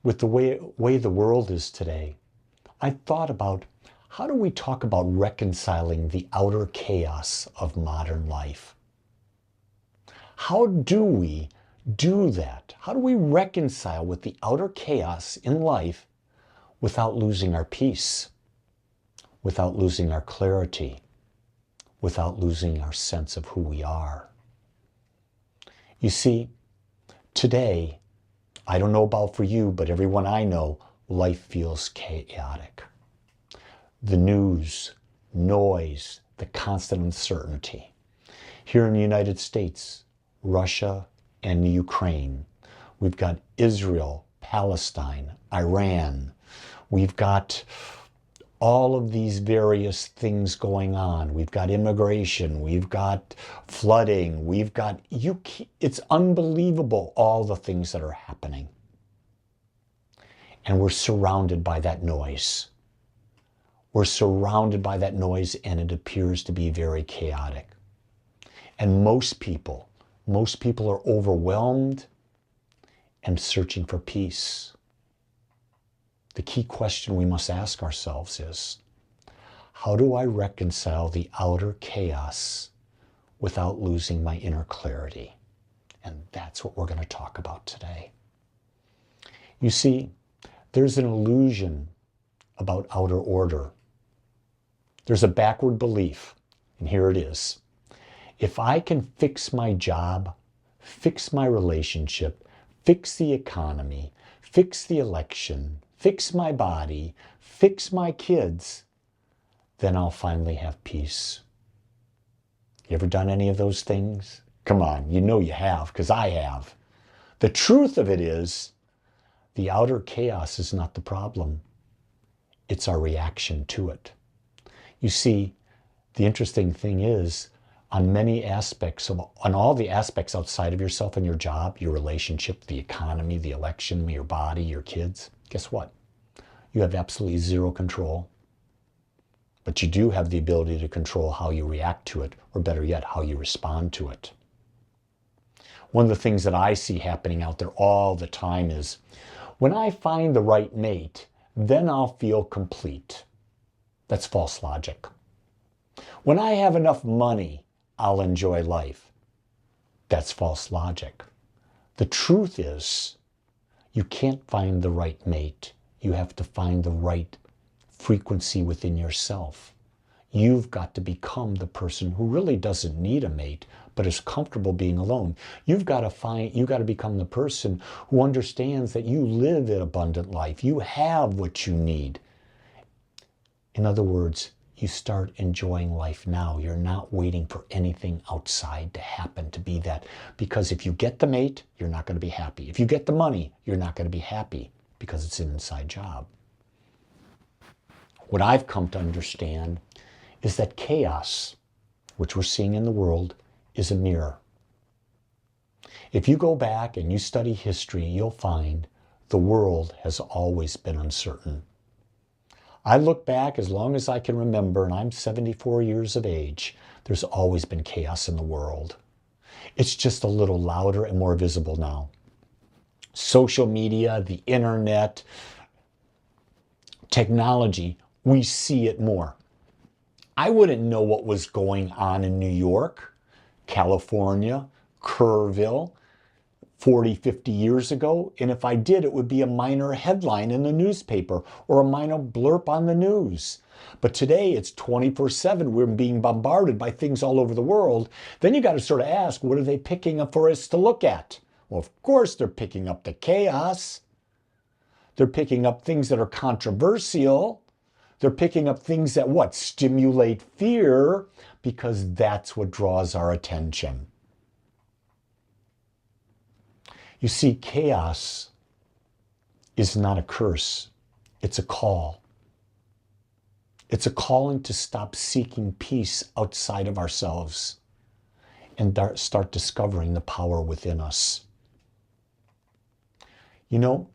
with the way the world is today, I thought about how do we talk about reconciling the outer chaos of modern life? How do we do that? How do we reconcile with the outer chaos in life without losing our peace, without losing our clarity, without losing our sense of who we are? You see, today, I don't know about for you, but everyone I know, life feels chaotic. The news, noise, the constant uncertainty. Here in the United States, Russia and Ukraine. We've got Israel, Palestine, Iran. We've got all of these various things going on. We've got immigration, we've got flooding, it's unbelievable all the things that are happening. And we're surrounded by that noise. We're surrounded by that noise, and it appears to be very chaotic. And most people are overwhelmed and searching for peace. The key question we must ask ourselves is, how do I reconcile the outer chaos without losing my inner clarity? And that's what we're going to talk about today. You see, there's an illusion about outer order. There's a backward belief, and here it is. If I can fix my job, fix my relationship, fix the economy, fix the election, fix my body, fix my kids, then I'll finally have peace. You ever done any of those things? Come on, you know you have, because I have. The truth of it is, the outer chaos is not the problem. It's our reaction to it. You see, the interesting thing is, on all the aspects outside of yourself and your job, your relationship, the economy, the election, your body, your kids, guess what? You have absolutely zero control. But you do have the ability to control how you react to it, or better yet, how you respond to it. One of the things that I see happening out there all the time is, when I find the right mate, then I'll feel complete. That's false logic. When I have enough money, I'll enjoy life. That's false logic. The truth is, you can't find the right mate. You have to find the right frequency within yourself. You've got to become the person who really doesn't need a mate, but is comfortable being alone. You've got to become the person who understands that you live an abundant life. You have what you need. In other words, you start enjoying life now. You're not waiting for anything outside to happen to be that. Because if you get the mate, you're not going to be happy. If you get the money, you're not going to be happy because it's an inside job. What I've come to understand is that chaos, which we're seeing in the world, is a mirror. If you go back and you study history, you'll find the world has always been uncertain. I look back as long as I can remember, and I'm 74 years of age, there's always been chaos in the world. It's just a little louder and more visible now. Social media, the internet, technology, we see it more. I wouldn't know what was going on in New York, California, Kerrville, 40, 50 years ago, and if I did, it would be a minor headline in the newspaper or a minor blurb on the news. But today, it's 24/7. We're being bombarded by things all over the world. Then you got to sort of ask, what are they picking up for us to look at? Well, of course, they're picking up the chaos. They're picking up things that are controversial. They're picking up things that what? Stimulate fear, because that's what draws our attention. You see, chaos is not a curse. It's a call. It's a calling to stop seeking peace outside of ourselves and start discovering the power within us. You know,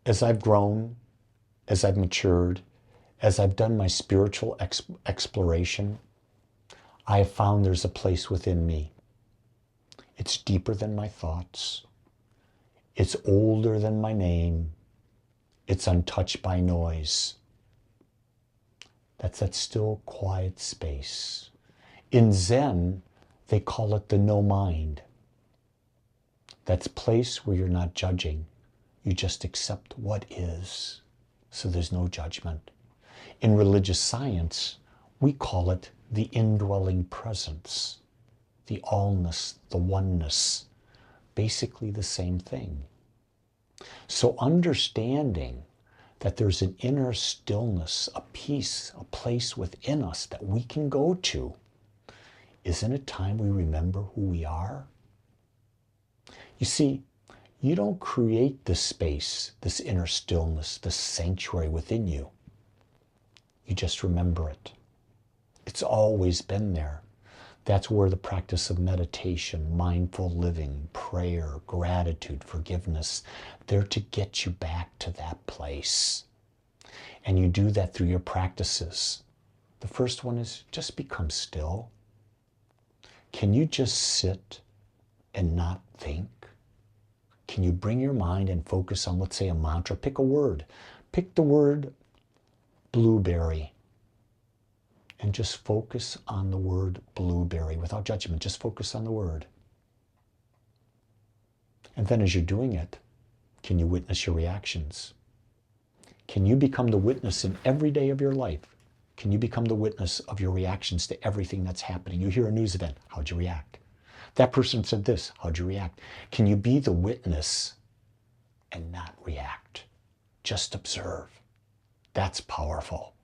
as I've grown, as I've matured, as I've done my spiritual exploration, I have found there's a place within me. It's deeper than my thoughts. It's older than my name. It's untouched by noise. That's that still, quiet space. In Zen, they call it the no mind. That's a place where you're not judging. You just accept what is. So there's no judgment. In religious science, we call it the indwelling presence, the allness, the oneness, basically the same thing. So understanding that there's an inner stillness, a peace, a place within us that we can go to, isn't it time we remember who we are? You see, you don't create this space, this inner stillness, this sanctuary within you. You just remember it. It's always been there. That's where the practice of meditation, mindful living, prayer, gratitude, forgiveness, they're to get you back to that place. And you do that through your practices. The first one is just become still. Can you just sit and not think? Can you bring your mind and focus on, let's say, a mantra? Pick a word. Pick the word blueberry. And just focus on the word blueberry without judgment. Just focus on the word. And then as you're doing it, can you witness your reactions? Can you become the witness in every day of your life? Can you become the witness of your reactions to everything that's happening? You hear a news event. How'd you react? That person said this. How'd you react? Can you be the witness and not react? Just observe. That's powerful.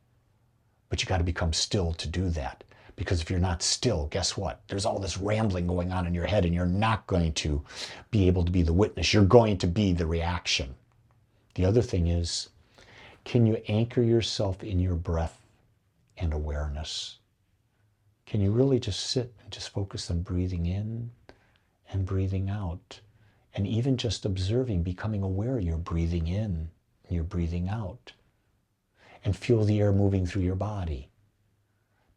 But you got to become still to do that. Because if you're not still, guess what? There's all this rambling going on in your head and you're not going to be able to be the witness. You're going to be the reaction. The other thing is, can you anchor yourself in your breath and awareness? Can you really just sit and just focus on breathing in and breathing out? And even just observing, becoming aware you're breathing in and you're breathing out. And feel the air moving through your body.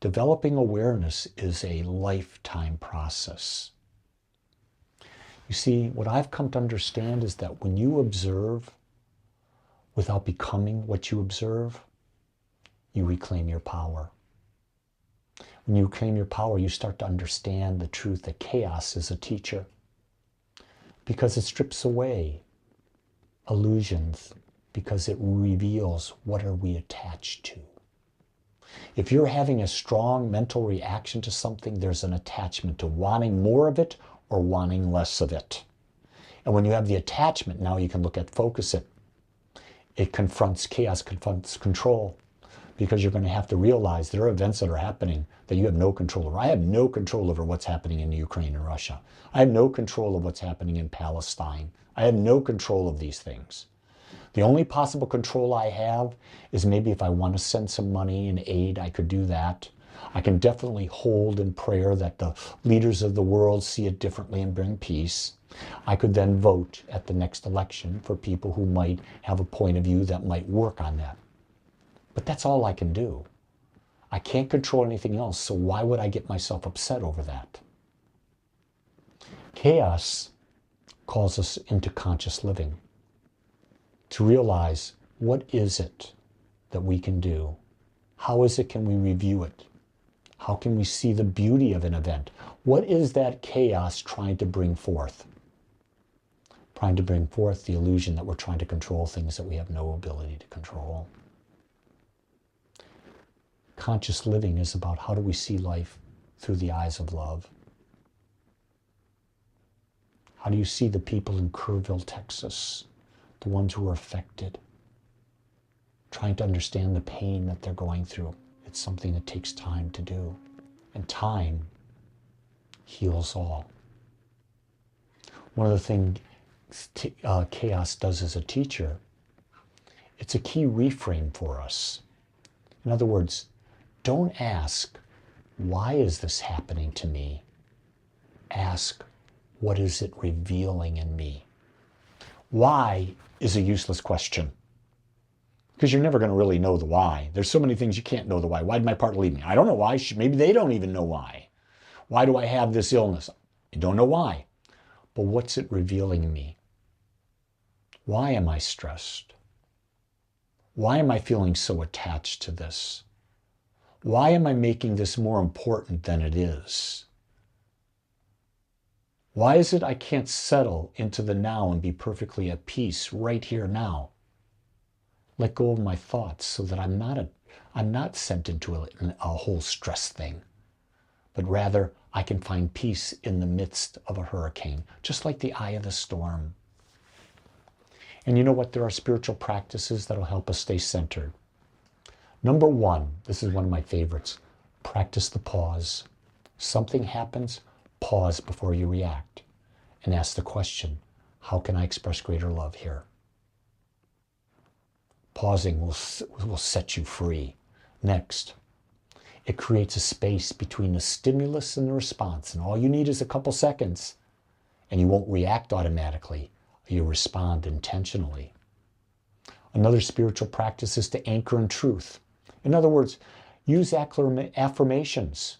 Developing awareness is a lifetime process. You see, what I've come to understand is that when you observe without becoming what you observe, you reclaim your power. When you reclaim your power, you start to understand the truth that chaos is a teacher. Because it strips away illusions, because it reveals what are we attached to. If you're having a strong mental reaction to something, there's an attachment to wanting more of it or wanting less of it. And when you have the attachment, now you can look at focus it. It confronts chaos, confronts control. Because you're going to have to realize there are events that are happening that you have no control over. I have no control over what's happening in Ukraine and Russia. I have no control of what's happening in Palestine. I have no control of these things. The only possible control I have is maybe if I want to send some money and aid, I could do that. I can definitely hold in prayer that the leaders of the world see it differently and bring peace. I could then vote at the next election for people who might have a point of view that might work on that. But that's all I can do. I can't control anything else, so why would I get myself upset over that? Chaos calls us into conscious living. To realize, what is it that we can do? How is it can we review it? How can we see the beauty of an event? What is that chaos trying to bring forth? Trying to bring forth the illusion that we're trying to control things that we have no ability to control. Conscious living is about how do we see life through the eyes of love? How do you see the people in Kerrville, Texas? The ones who are affected, trying to understand the pain that they're going through. It's something that takes time to do. And time heals all. One of the things chaos does as a teacher, it's a key reframe for us. In other words, don't ask, why is this happening to me? Ask, what is it revealing in me? Why is a useless question. Because you're never going to really know the why. There's so many things you can't know the why. Why did my partner leave me? I don't know why. Maybe they don't even know why. Why do I have this illness? I don't know why. But what's it revealing in me? Why am I stressed? Why am I feeling so attached to this? Why am I making this more important than it is? Why is it I can't settle into the now and be perfectly at peace right here now? Let go of my thoughts so that I'm not sent into a whole stress thing, but rather I can find peace in the midst of a hurricane, just like the eye of the storm. And you know what? There are spiritual practices that'll help us stay centered. Number one, this is one of my favorites, practice the pause. Something happens, pause before you react and ask the question, how can I express greater love here? Pausing will set you free. Next, it creates a space between the stimulus and the response. And all you need is a couple seconds. And you won't react automatically. You respond intentionally. Another spiritual practice is to anchor in truth. In other words, use affirmations.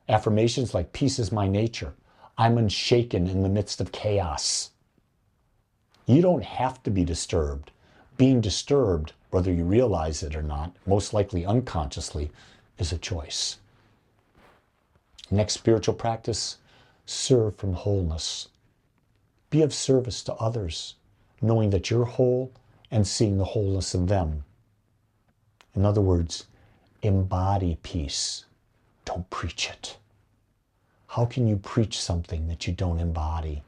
Affirmations like, peace is my nature. I'm unshaken in the midst of chaos. You don't have to be disturbed. Being disturbed, whether you realize it or not, most likely unconsciously, is a choice. Next spiritual practice, serve from wholeness. Be of service to others, knowing that you're whole and seeing the wholeness in them. In other words, embody peace. Don't preach it. How can you preach something that you don't embody?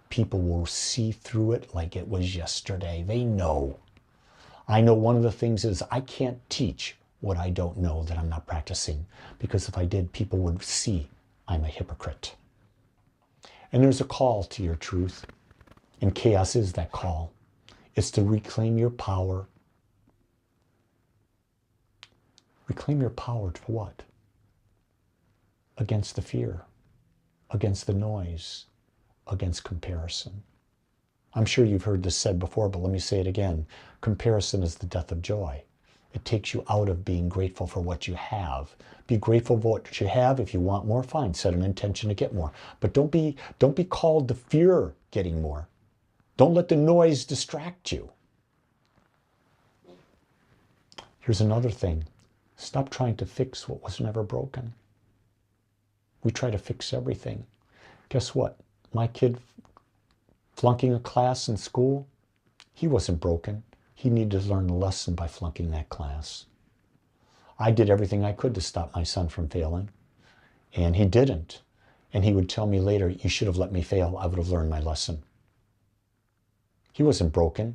People will see through it like it was yesterday. They know. I know one of the things is I can't teach what I don't know that I'm not practicing, because if I did, people would see I'm a hypocrite. And there's a call to your truth, and chaos is that call. It's to reclaim your power. Reclaim your power for what? Against the fear, against the noise, against comparison. I'm sure you've heard this said before, but let me say it again. Comparison is the death of joy. It takes you out of being grateful for what you have. Be grateful for what you have. If you want more, fine. Set an intention to get more. But don't be called to fear getting more. Don't let the noise distract you. Here's another thing. Stop trying to fix what was never broken. We try to fix everything. Guess what? My kid flunking a class in school, he wasn't broken. He needed to learn a lesson by flunking that class. I did everything I could to stop my son from failing, and he didn't. And he would tell me later, you should have let me fail. I would have learned my lesson. He wasn't broken,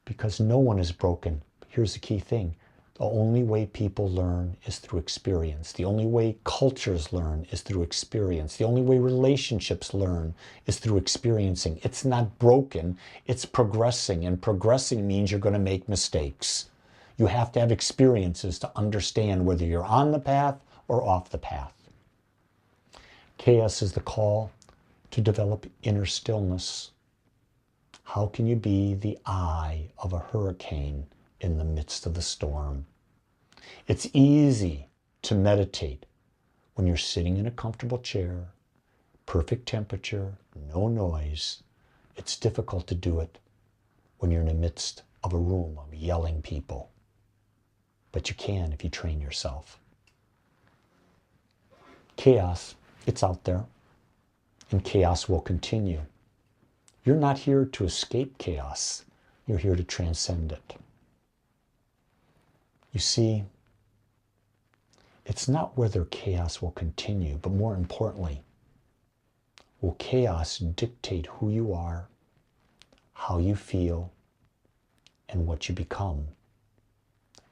because no one is broken. Here's the key thing. The only way people learn is through experience. The only way cultures learn is through experience. The only way relationships learn is through experiencing. It's not broken, it's progressing. And progressing means you're going to make mistakes. You have to have experiences to understand whether you're on the path or off the path. Chaos is the call to develop inner stillness. How can you be the eye of a hurricane in the midst of the storm? It's easy to meditate when you're sitting in a comfortable chair, perfect temperature, no noise. It's difficult to do it when you're in the midst of a room of yelling people. But you can if you train yourself. Chaos, it's out there, and chaos will continue. You're not here to escape chaos. You're here to transcend it. You see, it's not whether chaos will continue, but more importantly, will chaos dictate who you are, how you feel, and what you become?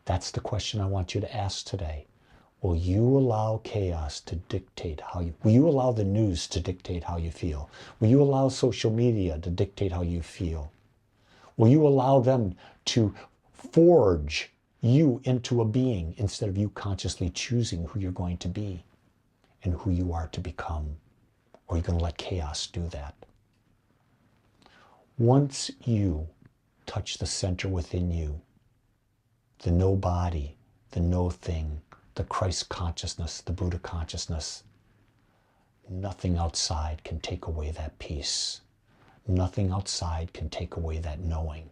That's the question I want you to ask today. Will you allow chaos to dictate will you allow the news to dictate how you feel? Will you allow social media to dictate how you feel? Will you allow them to forge you into a being instead of you consciously choosing who you're going to be and who you are to become? Or are you going to let chaos do that? Once you touch the center within you, the no body, the no thing, the Christ consciousness, the Buddha consciousness, nothing outside can take away that peace. Nothing outside can take away that knowing.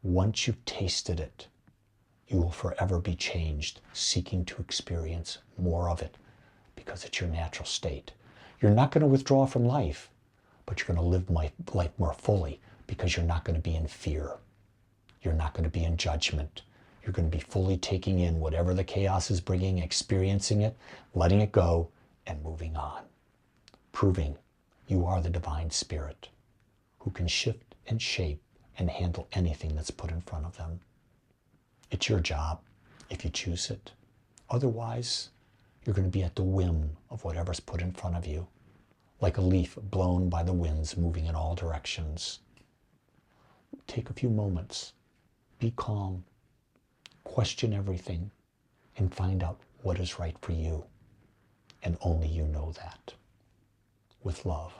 Once you've tasted it, you will forever be changed, seeking to experience more of it because it's your natural state. You're not going to withdraw from life, but you're going to live life more fully because you're not going to be in fear. You're not going to be in judgment. You're going to be fully taking in whatever the chaos is bringing, experiencing it, letting it go, and moving on. Proving you are the divine spirit who can shift and shape and handle anything that's put in front of them. It's your job if you choose it. Otherwise, you're going to be at the whim of whatever's put in front of you, like a leaf blown by the winds moving in all directions. Take a few moments, be calm, question everything, and find out what is right for you. And only you know that. With love.